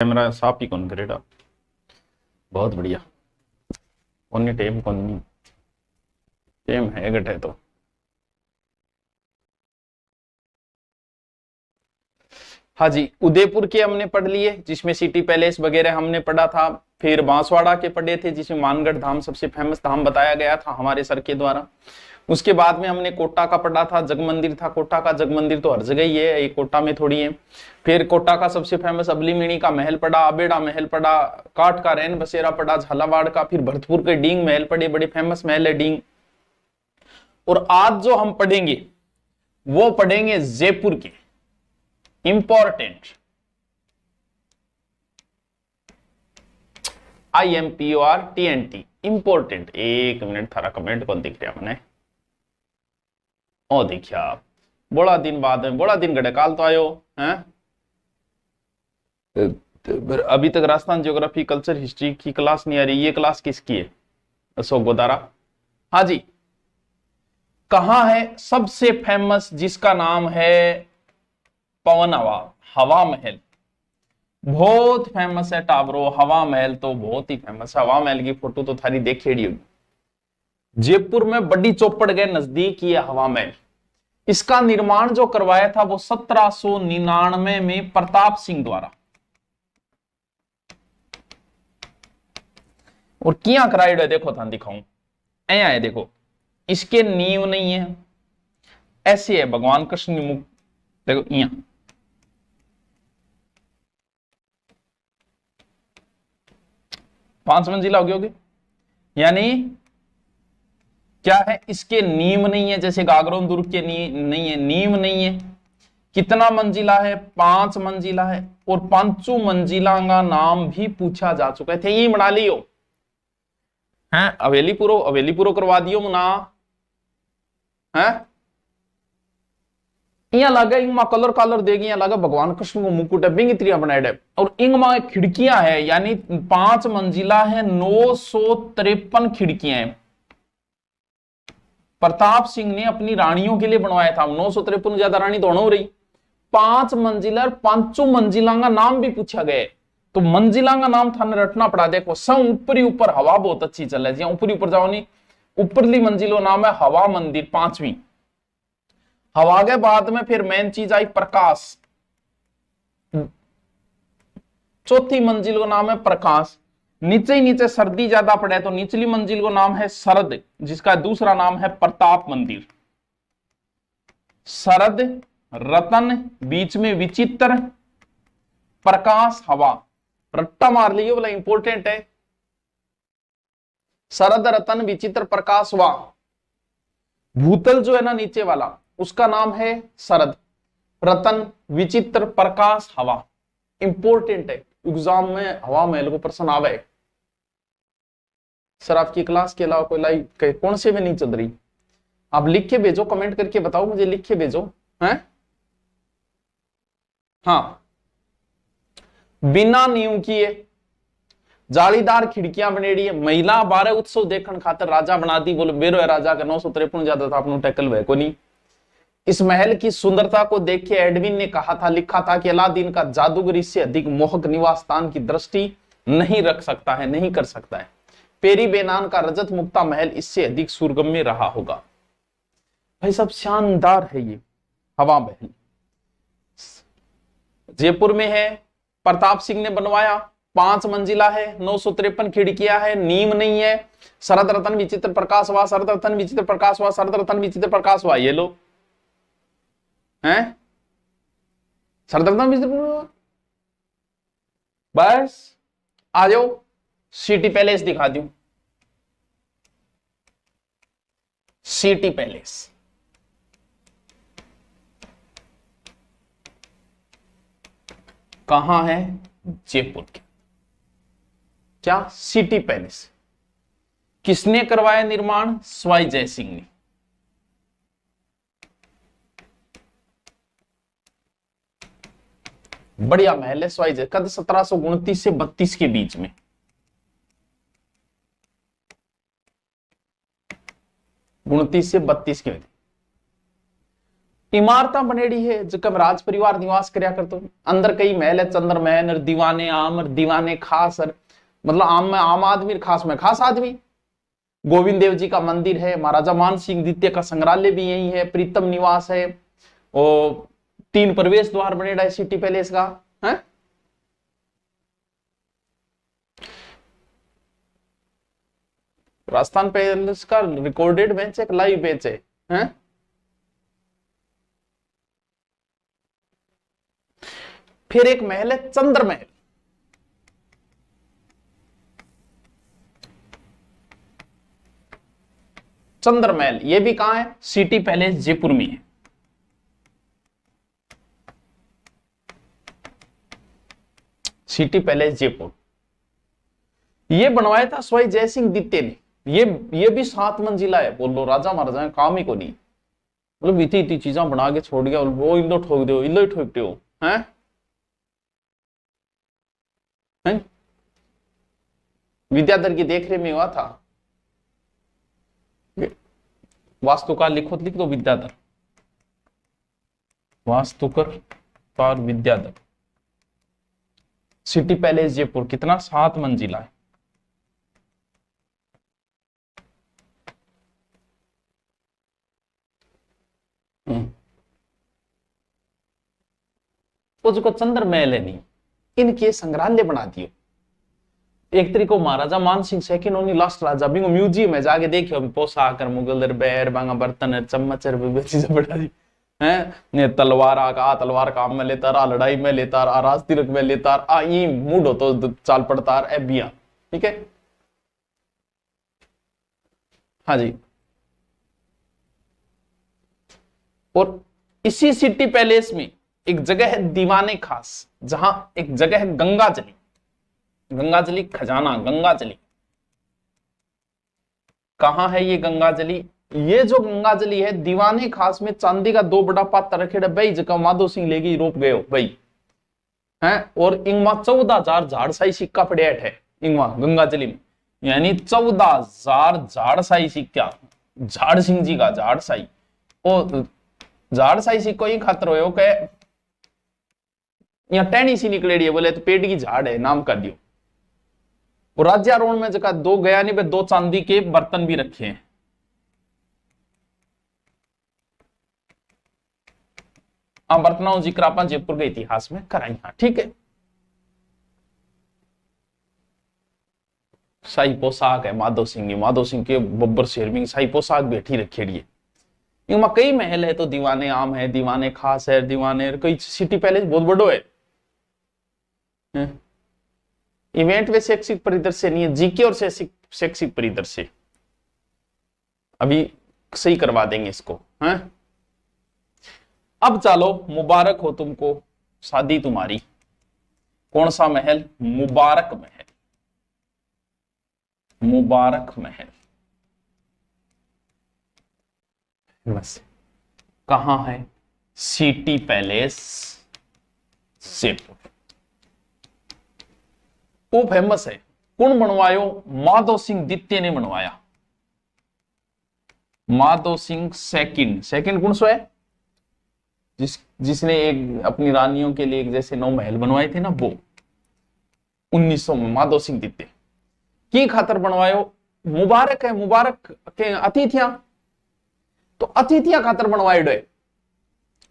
Camera साफ ही कौन करेगा। बहुत बढ़िया। ओन्नी टेम कौन नहीं टेम है गट है तो हाँ जी। उदयपुर के हमने पढ़ लिए जिसमें सिटी पैलेस वगैरह हमने पढ़ा था। फिर बांसवाड़ा के पढ़े थे जिसमें मानगढ़ धाम सबसे फेमस धाम बताया गया था हमारे सर के द्वारा। उसके बाद में हमने कोटा का पढ़ा था, जग मंदिर था कोटा का। जग मंदिर तो हर जगह ही है, ये कोटा में थोड़ी है। फिर कोटा का सबसे फेमस अबलीमिणी का महल पढ़ा, अबेड़ा महल पढ़ा, काट का रैन बसेरा पढ़ा, झालावाड़ का। फिर भरतपुर के डींग महल पढ़े, बड़े फेमस महल है डींग। और आज जो हम पढ़ेंगे वो पढ़ेंगे जयपुर के इंपॉर्टेंट IMPORTNT इंपॉर्टेंट। एक मिनट थारा कमेंट कौन दिख रहा मैंने ओ देखिया आप बड़ा दिन बाद में बड़ा दिन गड़े काल तो आयो हैं। अभी तक राजस्थान ज्योग्राफी कल्चर हिस्ट्री की क्लास नहीं आ रही। ये क्लास किसकी है? अशोक गोदारा। हाँ जी। कहां है सबसे फेमस जिसका नाम है पवन हवा महल। बहुत फेमस है टाबरो हवा महल, तो बहुत ही फेमस है। हवा महल की फोटो तो थारी देखेड़ी होगी। जयपुर में बड़ी चौपड़ के नजदीक ये हवा महल। इसका निर्माण जो करवाया था वो 1799 में प्रताप सिंह द्वारा। और किया कराइड है देखो था दिखाऊं ऐया है देखो। इसके नींव नहीं है, ऐसे है भगवान कृष्ण मुख देखो यहाँ 5 मंजिला होगी यानी क्या है इसके नींव नहीं है, जैसे गागरोन दुर्ग के नहीं है, नींव नहीं है। कितना मंजिला है? 5 मंजिला है। और 5 मंजिला का नाम भी पूछा जा चुका है। ये बना लियो हैं हवेली पूरो करवा दियो मुना है। यहाँ लगा इंग कलर कलर देगी, यहाँ लगा भगवान कृष्ण को मुकुट है बिंग इतरिया बनाए। और इंग खिड़कियां है यानी 5 मंजिला है, 953 खिड़कियां हैं। प्रताप सिंह ने अपनी रानियों के लिए बनवाया था। 953 ज्यादा रानी दोनों हो रही। 5 मंजिला, 5 मंजिला का नाम भी पूछा गया। तो मंजिला का नाम थाने रटना पड़ा। देखो सब ऊपरी ऊपर हवा बहुत अच्छी चल रही है। ऊपरी ऊपर जाओ नहीं, ऊपरली मंजिलों नाम है हवा मंदिर 5वीं। हवा के बाद में फिर मेन चीज आई प्रकाश। 4थी मंजिल का नाम है प्रकाश। नीचे ही नीचे सर्दी ज्यादा पड़े तो निचली मंजिल को नाम है शरद, जिसका दूसरा नाम है प्रताप मंदिर। शरद, रतन, बीच में विचित्र, प्रकाश, हवा। रट्टा मार लियो बोला इंपॉर्टेंट है। शरद, रतन, विचित्र, प्रकाश, हवा। भूतल जो है ना नीचे वाला उसका नाम है शरद, रतन, विचित्र, प्रकाश, हवा। इंपॉर्टेंट है, एग्जाम में हवा महल को प्रश्न आवे। सर आपकी क्लास के अलावा कोई लाइव कौन से में नहीं चल रही? आप लिख के भेजो, कमेंट करके बताओ मुझे, लिख के भेजो हैं। हाँ, बिना नींव किए जालीदार खिड़कियां बनेड़ी है। महिला 12 उत्सव देखने खातर राजा बना दी। बोले बेरो है राजा का 953 ज्यादा था अपनों टैकल हुए को नहीं। इस महल की सुंदरता को देख के एडविन ने कहा था, लिखा था कि अलादीन का जादूगर इससे अधिक मोहक निवास स्थान की दृष्टि नहीं रख सकता है, नहीं कर सकता है। पेरी बेनान का रजत मुक्ता महल इससे अधिक सुरगम्य रहा होगा। भाई सब शानदार है ये हवा महल। जयपुर में है, प्रताप सिंह ने बनवाया। 5 मंजिला है, 953 खिड़कियां है, नींव नहीं है। शरद, रतन, विचित्र, प्रकाश हुआ, शरद, रतन, विचित्र, प्रकाश हुआ, शरद, रतन, विचित्र, प्रकाश हुआ। ये लो हैं शरद, रतन, विचित्र। बस आ जाओ, सिटी पैलेस दिखा दूं। सिटी पैलेस कहां है? जयपुर के। क्या? City palace. किसने करवाया निर्माण? सवाई जय सिंह ने। बढ़िया महल है सवाई जय। कद 1729 से 32 के बीच में। 29 से 32 के बीच। इमारता बनेड़ी है जब राज परिवार निवास करया करतो। अंदर कई महल है, चंद्र महल और दीवाने आम और दीवाने खास और मतलब आम में आम आदमी, खास में खास आदमी। गोविंद देव जी का मंदिर है, महाराजा मान सिंह द्वितीय का संग्रहालय भी यही है, प्रीतम निवास है, और 3 प्रवेश द्वार बनेड़ा है सिटी पैलेस का है। राजस्थान पैलेस का रिकॉर्डेड बेंच है, लाइव बेंच है, हैं? फिर एक महल है चंद्र महल। चंद्र महल ये भी कहां है? सिटी पैलेस जयपुर में है। सिटी पैलेस जयपुर ये बनवाया था स्वयं जयसिंह द्वितीय ने। ये भी 7 मंजिला है। बोलो राजा महाराजा ने काम ही को नहीं, मतलब इतनी इतनी चीजा बना के छोड़ गया, वो इल्लो ठोक दो, इल्लो ही ठोक दो, हैं? विद्याधर की देखरेख में हुआ था। वास्तुकार लिखो, लिख दो विद्याधर, वास्तुकार विद्याधर। सिटी पैलेस जयपुर कितना? 7 मंजिला है। उसको चंद्र महल है नहीं, इनके संग्रहालय बना दियो। एक तरीको महाराजा मान सिंह सेकंड ओनी लास्ट राजा भी म्यूजियम है, जाके देखियो। पोशाक मुगल दरबार बांगा बर्तन चम्मच चीजें बढ़ा दी हैं ने। तलवार का तलवार काम में लेता रहा, लड़ाई में लेता रहा, राज तिलक में लेता रहा, ये मूड हो तो चाल पड़ता रहा बिया। ठीक है, हाँ जी। और इसी सिटी पैलेस में एक जगह है दीवाने खास, जहां एक जगह है गंगाजली। गंगाजली खजाना, गंगाजली कहां है ये गंगाजली? ये जो गंगाजली है दीवाने खास में चांदी का 2 बड़ा पात्र रखे भाई, जगह माधो सिंह लेगी रोप गए हो भाई हैं। और इंगमा 14,000 झाड़ साई सिक्का पड़े है इंगमा गंगाजली में, यानी 14,000 झाड़ साई सिक्का। झाड़ सिंह जी का झाड़ साई, और झाड़ साई सिक्को ही खातर हो के यहाँ टहनी सी निकलेड़ी है, बोले तो पेड़ की झाड़ है नाम का दियो। और राज्यारोहण में जगह 2 गया नहीं, 2 चांदी के बर्तन भी रखे हैं। बर्तनों जिक्र आप जयपुर के इतिहास में कराई। हाँ ठीक है। शाही पोशाक है माधो सिंह के बब्बर शेर में शाही पोशाक बैठी रखेड़ी है। इनमें कई महल है, तो दीवाने आम है, दीवाने खास है, दीवाने कई सिटी पैलेस बहुत बड़ो है। इवेंट वे शैक्षिक परिदृश्य नहीं है, जीके और शैक्षिक परिदृश्य अभी सही करवा देंगे इसको हैं। अब चलो, मुबारक हो तुमको शादी तुम्हारी। कौन सा महल? मुबारक महल। मुबारक महल बस कहां है? City palace Jaipur. वो फेमस है। कौन बनवायो? माधो सिंह द्वितीय ने बनवाया। माधो सिंह सेकंड कौन सो है? जिसने एक अपनी रानियों के लिए एक जैसे 9 महल बनवाए थे ना, वो 1900 में माधो सिंह द्वितीय की खातर बनवायो। मुबारक है, मुबारक के अतिथियां, तो अतिथियां खातर बनवाए डे।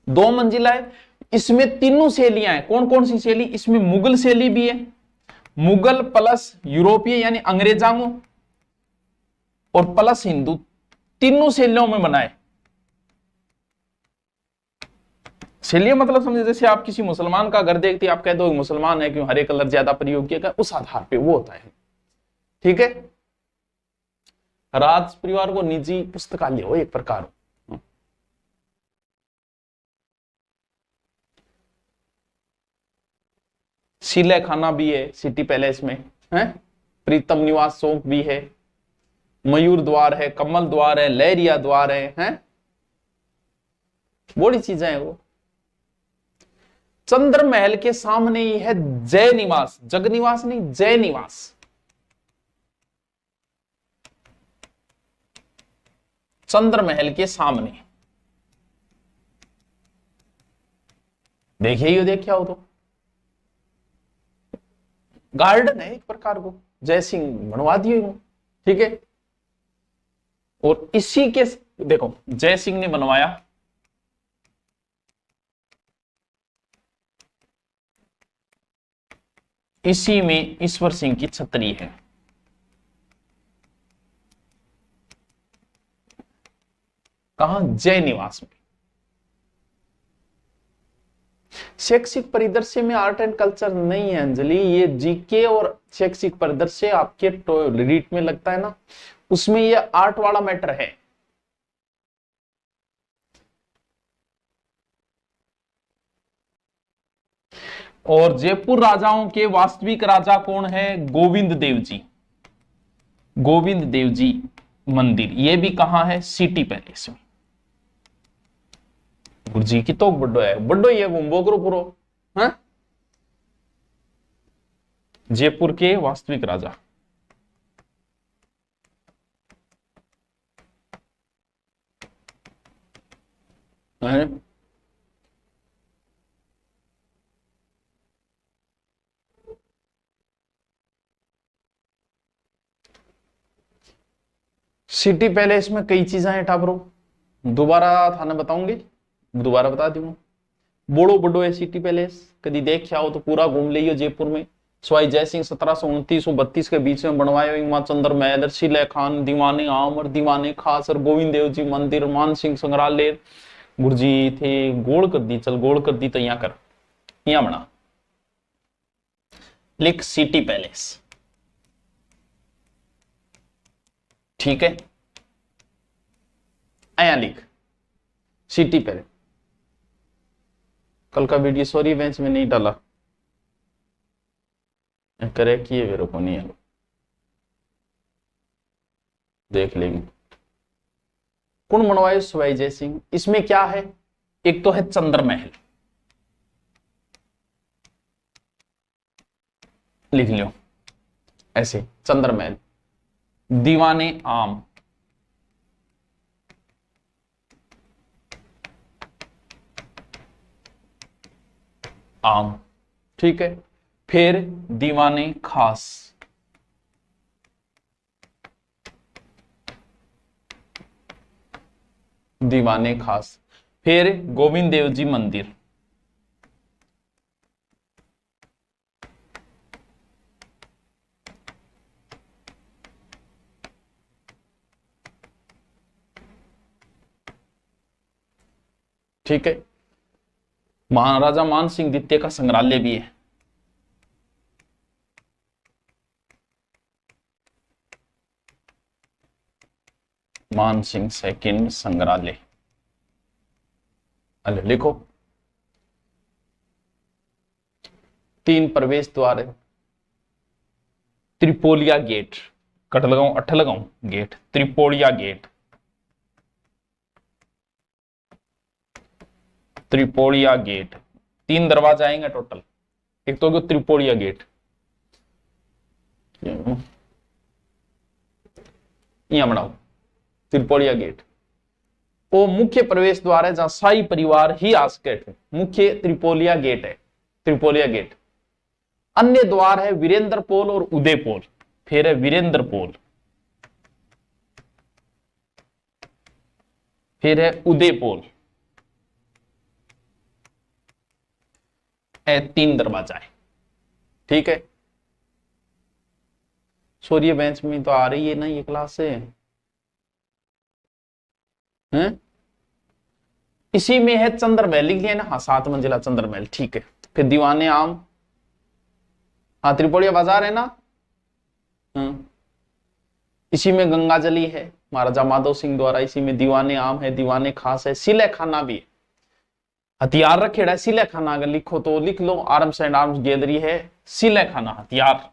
2 मंजिला है, इसमें 3 शैलियां हैं। कौन कौन सी शैली? इसमें मुगल शैली भी है, मुगल प्लस यूरोपीय यानी अंग्रेजांगो और प्लस हिंदू, तीनों शैलियों में बनाए। शैलियां मतलब समझे, जैसे आप किसी मुसलमान का घर देखते आप कह दो मुसलमान है क्यों हरे कलर ज्यादा प्रयोग किया, उस आधार पे वो होता है। ठीक है, राज परिवार को निजी पुस्तकालय हो एक प्रकार। सिले खाना भी है सिटी पैलेस में है, प्रीतम निवास चौक भी है, मयूर द्वार है, कमल द्वार है, लहरिया द्वार है? बड़ी चीजें हैं वो। चंद्र महल के सामने ही है जय निवास, जग निवास नहीं, जय निवास। चंद्र महल के सामने देखिए ही देखिए हो तो गार्डन है एक प्रकार को, जय सिंह बनवा दिए हो, ठीक है। और इसी के देखो जय सिंह ने बनवाया, इसी में ईश्वर सिंह की छतरी है। कहा? जय निवास में। शैक्षिक परिदृश्य में आर्ट एंड कल्चर नहीं है अंजलि, ये जीके और शैक्षिक परिदृश्य आपके रीट में लगता है ना, उसमें ये आर्ट वाला मैटर है। और जयपुर राजाओं के वास्तविक राजा कौन है? गोविंद देव जी। गोविंद देव जी मंदिर, ये भी कहां है? सिटी पैलेस में। गुरुजी की तो बड़ो है, बड़ो ही है घूमबो करो पूरो। हाँ? जयपुर के वास्तविक राजा है? सिटी पैलेस में कई चीजें हैं टाबरो, दोबारा थाने बताऊंगी, दोबारा बता दूंगा। बड़ो बड़ो है सिटी पैलेस, कभी देख आओ तो पूरा घूम लियो जयपुर में। सवाई जय सिंह 1729-32 के बीच में बनवाए हुए मां चंद्र महल, शिले खान, दीवाने आम और दीवाने खास और गोविंद देव जी मंदिर, मान सिंह संग्रहालय। गुरुजी थे गोल कर दी, चल गोल कर दी तो यहाँ कर, यहाँ बना लिख सिटी पैलेस, ठीक है। आया लिख सिटी पैलेस। कल का वीडियो सॉरी बेंच में नहीं डाला, करे किए मेरे को नहीं है, देख लेगी। कौन बनवाए? सवाई जय सिंह। इसमें क्या है? एक तो है चंद्र महल, लिख लो ऐसे, चंद्र महल। दीवाने आम, आम, ठीक है। फिर दीवाने खास, दीवाने खास। फिर गोविंद देव जी मंदिर, ठीक है। महाराजा मान सिंह द्वितीय का संग्रहालय भी है, मान सिंह सेकंड संग्रहालय। अरे लिखो, 3 प्रवेश द्वार है। त्रिपोलिया गेट, कट लगाऊं अठ लगाऊं, gate Tripolia gate, Tripolia gate. 3 दरवाजा आएंगे टोटल, एक तो त्रिपोलिया गेट, यहां बनाओ त्रिपोलिया गेट। वो मुख्य प्रवेश द्वार है जहां शाही परिवार ही आ सके, मुख्य त्रिपोलिया गेट है, त्रिपोलिया गेट। अन्य द्वार है वीरेंद्र पोल और उदय पोल, फिर है वीरेंद्र पोल, फिर है उदय पोल, 3 दरवाजा है, ठीक है। सूर्य बेंच में तो आ रही है ना ये क्लास से, हैं? इसी में है चंद्र महल, लिख दिया ना, हाँ 7 मंजिला चंद्र महल, ठीक है। फिर दीवाने आम, हाँ त्रिपोलिया बाजार है ना, इसी में गंगाजली है महाराजा माधव सिंह द्वारा, इसी में दीवाने आम है, दीवाने खास है, सिले खाना भी है। हथियार रखेड़ा है सिले खाना, अगर लिखो तो लिख लो, आर्म्स एंड आर्म्स गैदरी है सिले खाना, हथियार।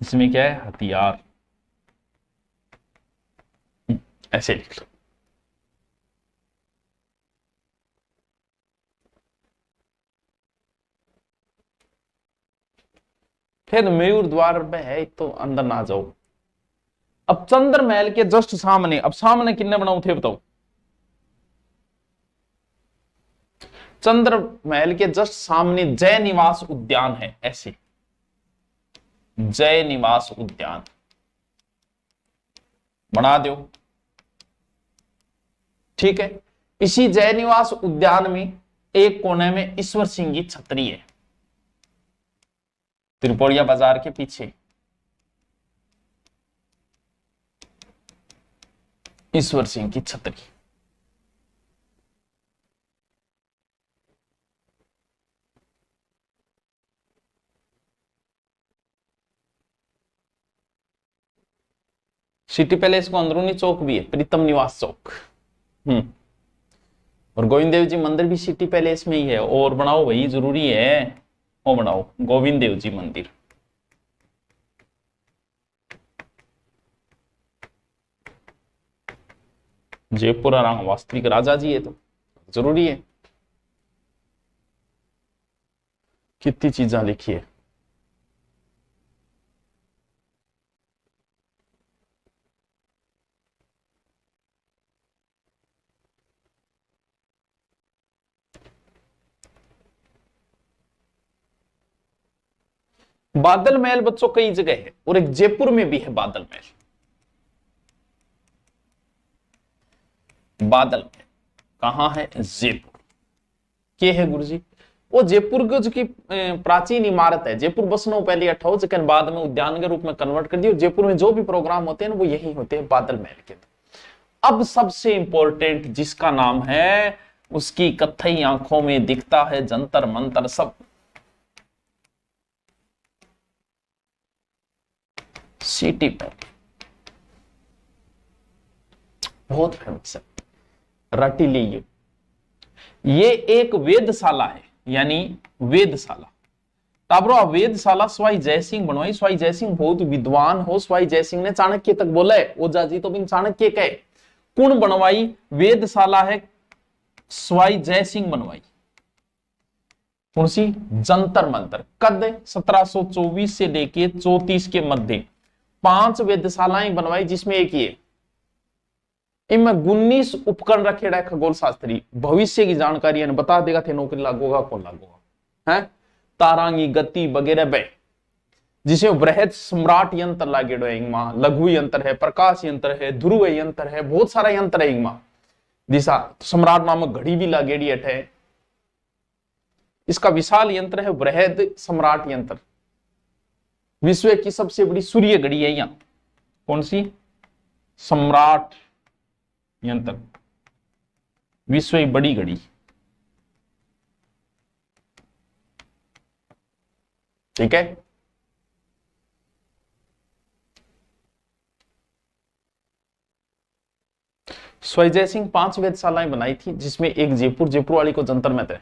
इसमें क्या है? हथियार, ऐसे लिख लो। फिर मयूर द्वार में है, तो अंदर ना जाओ। अब चंद्र महल के जस्ट सामने, अब सामने किन्ने बनाऊ थे बताओ? चंद्र महल के जस्ट सामने जय निवास उद्यान है, ऐसे जय निवास उद्यान बना दो। ठीक है, इसी जय निवास उद्यान में एक कोने में ईश्वर सिंह की छतरी है, त्रिपोड़िया बाजार के पीछे ईश्वर सिंह की छतरी। सिटी पैलेस को अंदरूनी चौक भी है, प्रीतम निवास चौक। और गोविंद देव जी मंदिर भी सिटी पैलेस में ही है। और बनाओ भाई, जरूरी है, वो बनाओ गोविंद देव जी मंदिर। जयपुर वास्तविक राजा जी है तो जरूरी है। कितनी चीजें लिखी है। बादल महल बच्चों कई जगह है, और एक जयपुर में भी है बादल महल। बादल महल कहां है? जयपुर के है गुरुजी? वो जयपुर की जो प्राचीन इमारत है, जयपुर बसनो पहले अठाओ, लेकिन बाद में उद्यान के रूप में कन्वर्ट कर दिया। जयपुर में जो भी प्रोग्राम होते हैं वो यही होते हैं बादल महल के। अब सबसे इंपॉर्टेंट जिसका नाम है, उसकी कत्थई आंखों में दिखता है जंतर मंतर सब, सिटी पैलेस बहुत फेमस है, रटी लीजिए। ये एक वेदशाला है, यानी वेदशाला। टाबरो वेदशाला स्वाई जयसिंह बनवाई। स्वाई जयसिंह बहुत विद्वान हो। स्वाई जयसिंह ने चाणक्य तक बोला है, ओझा जी तो बिन चाणक्य कहे। कौन बनवाई? वेदशाला है स्वाई जयसिंह बनवाई। कौन सी? जंतर मंतर। कद 1724 से लेके 34 के मध्य 5 वेदशालाएं बनवाई, जिसमें एक ये, इनमें 19 उपकरण रखे रहे खगोल शास्त्री। भविष्य की जानकारी बता देगा थे नौकरी लागू होगा कौन लागू होगा, है तारांगी गति वगैरह बे, जिसमें बृहद सम्राट यंत्र लागेडो है इंगमा, लघु यंत्र है, प्रकाश यंत्र है, ध्रुव यंत्र है, बहुत सारा यंत्र है इंगमा। दिशा सम्राट नामक घड़ी भी लागेड़ी है। इसका विशाल यंत्र है बृहद सम्राट यंत्र। विश्व की सबसे बड़ी सूर्य घड़ी है यहां, कौन सी? सम्राट यंत्र, विश्व की बड़ी घड़ी। ठीक है, स्वजय सिंह 5 वेधशालाएं बनाई थी, जिसमें एक जयपुर, जयपुर वाली को जंतर मंतर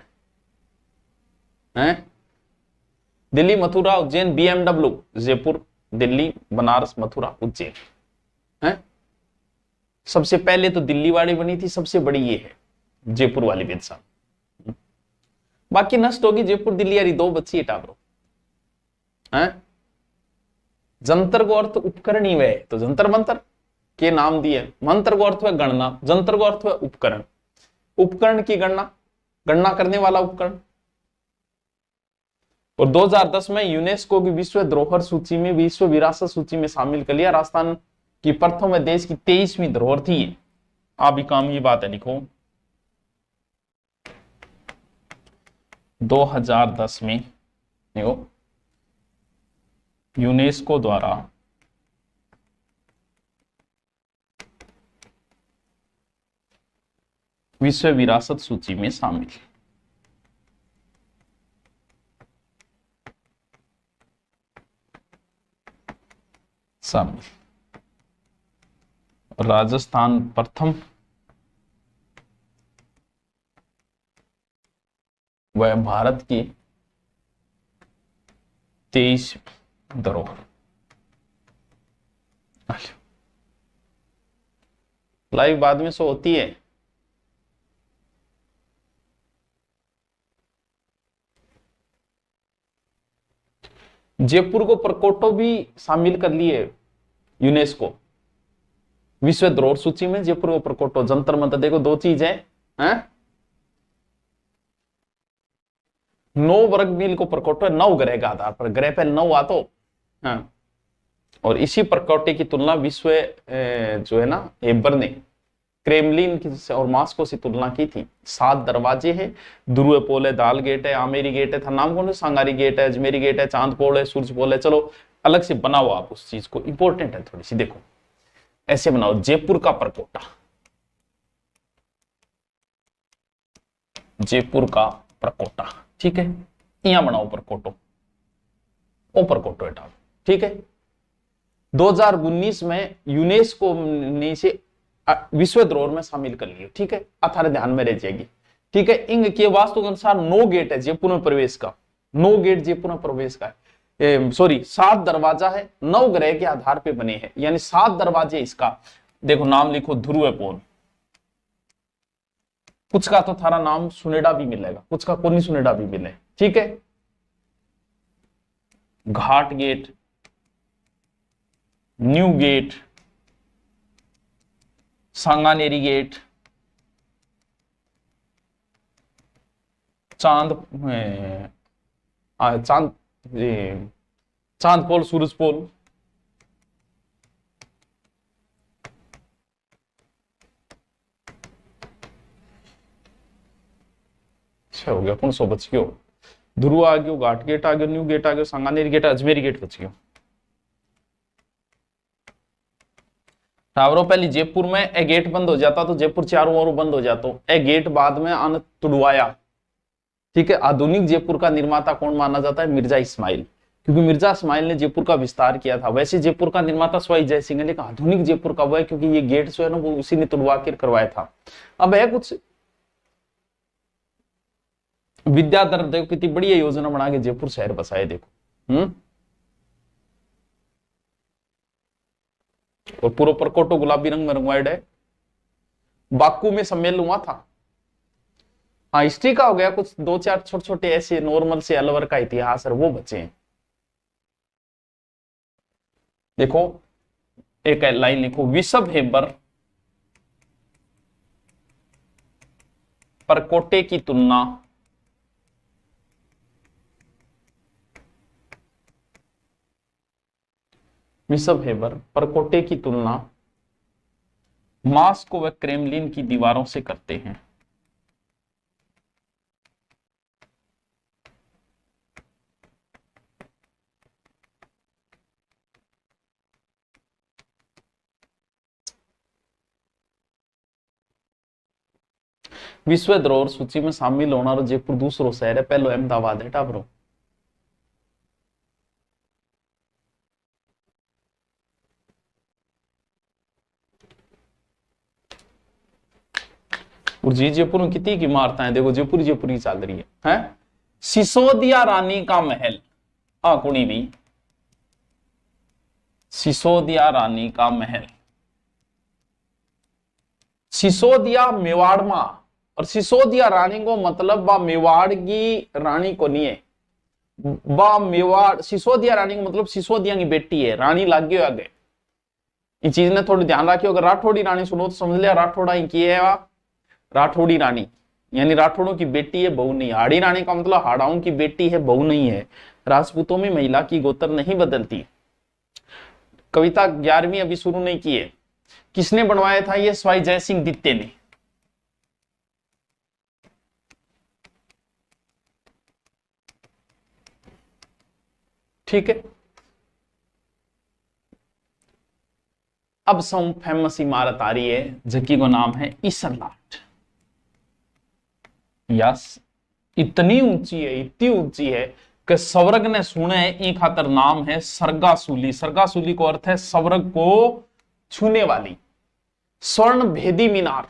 है। दिल्ली, मथुरा, उज्जैन, बीएमडब्ल्यू, जयपुर, दिल्ली, बनारस, मथुरा, उज्जैन है। सबसे पहले तो दिल्ली वाली बनी थी, सबसे बड़ी ये है जयपुर वाली वेधशाला। बाकी नष्ट होगी, जयपुर दिल्ली यारी 2 बच्ची है टाबरो है। जंतर को अर्थ उपकरण ही वह, तो जंतर मंतर के नाम दिए। मंत्र को अर्थ है गणना, जंतर को अर्थ है उपकरण, उपकरण की गणना, गणना करने वाला उपकरण। और 2010 में यूनेस्को की विश्व धरोहर सूची में, विश्व विरासत सूची में शामिल कर लिया। राजस्थान की प्रथम देश की 23वीं धरोहर थी। आप भी काम की बात है, लिखो 2010 में देखो यूनेस्को द्वारा विश्व विरासत सूची में शामिल। राजस्थान प्रथम, वह भारत की 23 धरोहर। लाइव बाद में सो होती है। जयपुर को प्रकोटो भी शामिल कर लिए यूनेस्को। विश्व धरोहर सूची में जयपुर और परकोटो, जंतर मंतर, देखो दो चीज है 9 वर्ग मील को परकोटो 9 ग्रह के आधार पर, ग्रह पे 9 आ तो हाँ। और इसी परकोटे की तुलना विश्व जो है ना हेबर ने क्रेमलिन की और मास्को से तुलना की थी। 7 दरवाजे हैं, ध्रुव पोल है, दाल गेट है, आमेरी गेट है, था नाम कौन है, सांगारी गेट है, अजमेरी गेट है, चांद पोल है, सूरज पोल है। चलो अलग से बनाओ आप उस चीज को, इंपॉर्टेंट है थोड़ी सी। देखो ऐसे बनाओ, जयपुर का परकोटा, जयपुर का परकोटा, ठीक है, यहां बनाओ परकोटो, ओ परकोटो हटाओ, ठीक है। 2019 में यूनेस्को ने इसे विश्व धरोहर में शामिल कर लिया, ठीक है, अथार ध्यान में रह जाएगी, ठीक है। इंग के वास्तु के अनुसार 9 गेट है जयपुर में प्रवेश का, 9 गेट जयपुर में प्रवेश का है, सॉरी 7 दरवाजा है, 9 ग्रह के आधार पे बने हैं, यानी 7 दरवाजे इसका। देखो नाम लिखो ध्रुव पोल, कुछ का तो थारा नाम सुनेडा भी मिलेगा, कुछ का कोनी सुनेडा भी मिले, ठीक है। Ghat gate, new gate, Sanganeri gate, Chand Chand चांद पोल, सूरज पोल, अच्छा हो गया, कौन सो बच गयो, ध्रुव आ गयो, घाट गेट आ गयो, न्यू गेट आ गयो, सांगानेरी गेट, अजमेरी गेट बच गयो। टावरों पहले जयपुर में ए गेट बंद हो जाता तो जयपुर चारों ओर बंद हो जाता, ए गेट बाद में आन तुड़वाया, ठीक है। आधुनिक जयपुर का निर्माता कौन माना जाता है, मिर्जा इस्माइल, क्योंकि मिर्जा इस्माइल ने जयपुर का विस्तार किया था। वैसे जयपुर का निर्माता सवाई जय सिंह है, लेकिन आधुनिक जयपुर का वो है क्योंकि ये गेट जो है ना वो उसी ने तुड़वा कर करवाया था। अब है कुछ विद्याधर, देखो कितनी बढ़िया योजना बना के जयपुर शहर बसाए, देखो और पूरा परकोटो गुलाबी रंग में रंगवाइड है। बाकू में सम्मेलन हुआ था, हाँ हिस्ट्री का हो गया, कुछ 2-4 छोटे छोटे ऐसे नॉर्मल से अलवर का इतिहास है वो बचे हैं। देखो एक लाइन लिखो, विश्व हेबर परकोटे की तुलना विश्व हेबर परकोटे की तुलना मास्को व क्रेमलिन की दीवारों से करते हैं। विश्व धरोहर सूची में शामिल होना और जयपुर दूसरो शहर है, पहलो अहमदाबाद है टाबरो। और जी जयपुर में कितनी की इमारतें हैं, देखो जयपुर जयपुर ही चल रही है? सिसोदिया रानी का महल, कुणी भी सिसोदिया रानी का महल, सिसोदिया मेवाड़ में, और सिसोदिया रानी को मतलब बा मेवाड़ की रानी को नहीं है, बा मेवाड़ सिसोदिया रानी को मतलब सिसोदिया की बेटी है, रानी लाग गयो आगे। इस चीज ने थोड़ी ध्यान रखियो, अगर राठौड़ी रानी सुनो तो समझ लिया राठौड़ा ही की है, राठौड़ी रानी यानी राठौड़ों की बेटी है, बहू नहीं। हाड़ी रानी का मतलब हाड़ाओं की बेटी है, बहू नहीं है। राजपूतों में महिला की गोत्र नहीं बदलती। कविता 11वीं अभी शुरू नहीं की है। किसने बनवाया था ये? स्वाई जय सिंह दित्ते ने। ठीक है, अब सब फेमस इमारत आ रही है जिसकी को नाम है ईसरलाट। यस, इतनी ऊंची है, इतनी ऊंची है कि स्वर्ग ने सुने है, खातर नाम है सरगासूली। सरगासूली को अर्थ है स्वर्ग को छूने वाली। स्वर्ण भेदी मीनार,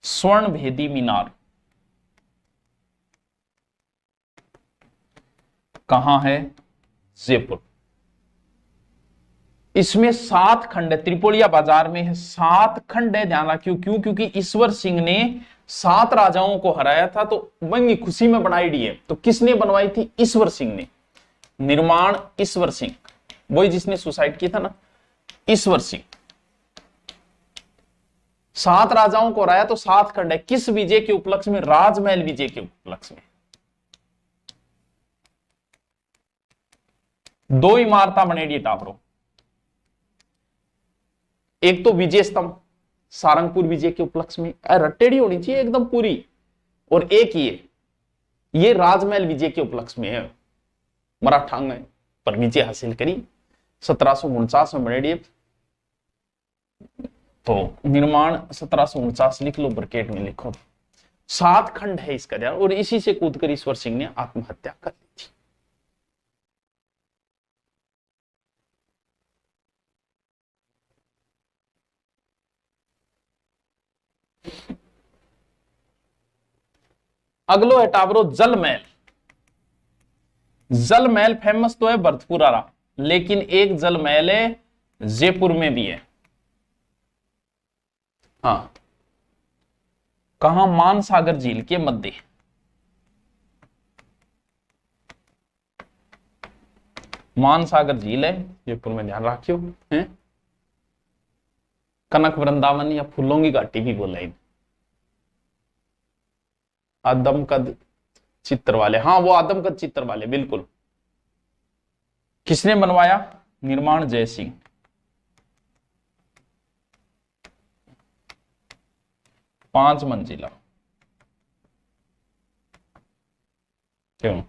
स्वर्ण भेदी मीनार कहां है? जयपुर। इसमें 7 खंड है, त्रिपोलिया बाजार में है, 7 खंड है। ध्यान रखियो, क्यों? क्योंकि ईश्वर सिंह ने 7 राजाओं को हराया था, तो वही खुशी में बनाई दी है। तो किसने बनवाई थी? ईश्वर सिंह ने। निर्माण ईश्वर सिंह, वही जिसने सुसाइड किया था ना। ईश्वर सिंह। 7 राजाओं को हराया तो 7 खंड है। किस विजय के उपलक्ष्य में? राजमहल विजय के उपलक्ष्य में। 2 इमारत बनेड़ी टावरों। एक तो विजय स्तंभ सारंगपुर विजय के उपलक्ष्य में, रट्टेड़ी होनी चाहिए एकदम पूरी। और एक ये राजमहल विजय के उपलक्ष्य में है। मराठांग पर विजय हासिल करी 1749 में बनेड़ी। तो निर्माण 1749 लिख लो, ब्रैकेट में लिखो। 7 खंड है इसका यार। और इसी से कूदकर ईश्वर सिंह ने आत्महत्या कर ली थी। अगलो है टावरो जल महल। जल महल फेमस तो है भरतपुरा, लेकिन एक जल महल है जयपुर में भी है। हाँ, कहा? मानसागर झील के मध्य। मानसागर झील है जयपुर में, ध्यान रखियो। है कनक वृंदावन या फूलों की घाटी भी बोला है। आदमकद चित्र वाले, हाँ वो आदमकद चित्र वाले, बिल्कुल। किसने बनवाया? निर्माण जय सिंह। पांच मंजिला। क्यों?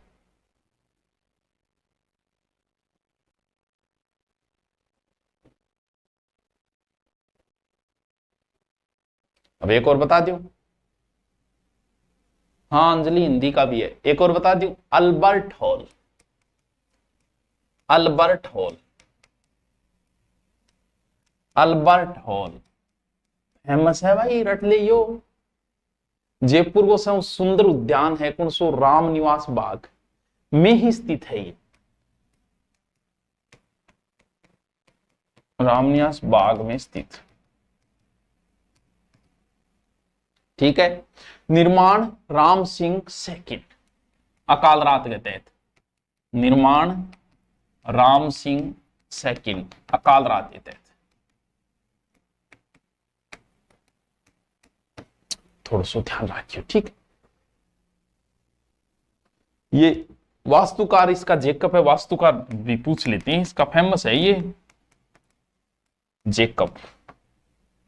अब एक और बता दूं। हाँ अंजलि, हिंदी का भी है। एक और बता दूं, Albert hall. Albert hall, Albert hall famous है भाई, रट लियो। जयपुर को सब सुंदर उद्यान है कौन सो? राम निवास बाग में ही स्थित है ये। रामनिवास बाग में स्थित, ठीक है। निर्माण राम सिंह सेकंड, अकाल रात के तहत। निर्माण राम सिंह सेकंड, अकाल रात के तहत। थोड़ा सा ध्यान रखियो, ठीक। ये वास्तुकार, इसका जेकब है, वास्तुकार भी पूछ लेते हैं। इसका फेमस है ये जेकब।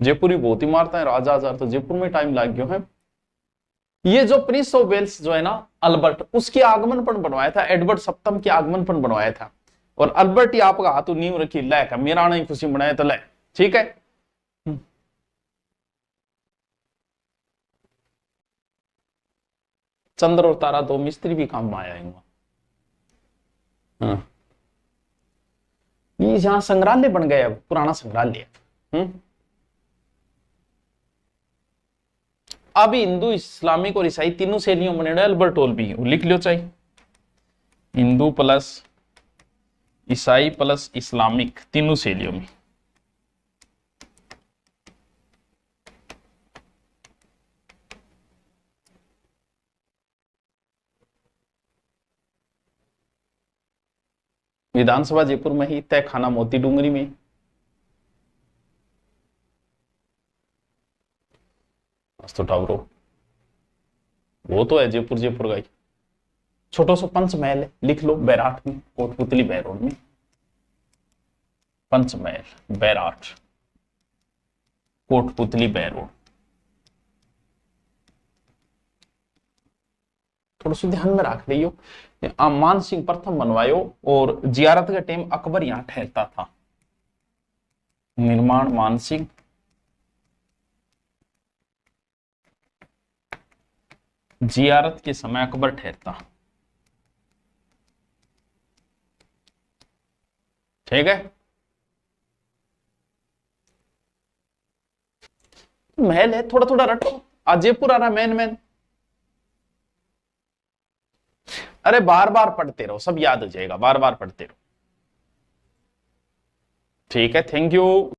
जयपुरी बहुत ही मारता है, राजा हजार तो जयपुर में टाइम लग गया है। ये जो प्रिंस ऑफ वेल्स जो है ना अल्बर्ट, उसके आगमन पर बनवाया था। एडवर्ड सप्तम के आगमन पर बनवाया था। और अल्बर्ट ही आपका हाथों नींव रखी, लायक मेरा नहीं खुशी बनाया तो ले, ठीक है। चंद्र और तारा दो मिस्त्री भी काम में आया है। हाँ। ये जहां संग्रहालय बन गया, पुराना संग्रहालय। अब हिंदू, इस्लामिक और ईसाई तीनों शैलियों में अल्बर्ट हॉल भी लिख लो चाहिए। हिंदू प्लस ईसाई प्लस इस्लामिक तीनों शैलियों में। विधानसभा जयपुर में ही, तय खाना मोती डूंगरी में। तो टावरो वो तो है जयपुर, जयपुर का ही छोटो सो पंचमहल है, लिख लो बैराट में, कोटपुतली बैरोड में। पंचमहल बैराट कोटपुतली बैरोड। थोड़ा सा ध्यान में रख लियो। मान सिंह प्रथम बनवायो और जियारत के टाइम अकबर यहां ठहरता था। निर्माण मान सिंह, जियारत के समय अकबर ठहरता, ठीक है। महल है, थोड़ा थोड़ा रटो। आज जयपुर आ रहा मैन मैन। अरे बार बार पढ़ते रहो, सब याद हो जाएगा, बार बार पढ़ते रहो, ठीक है। Thank you.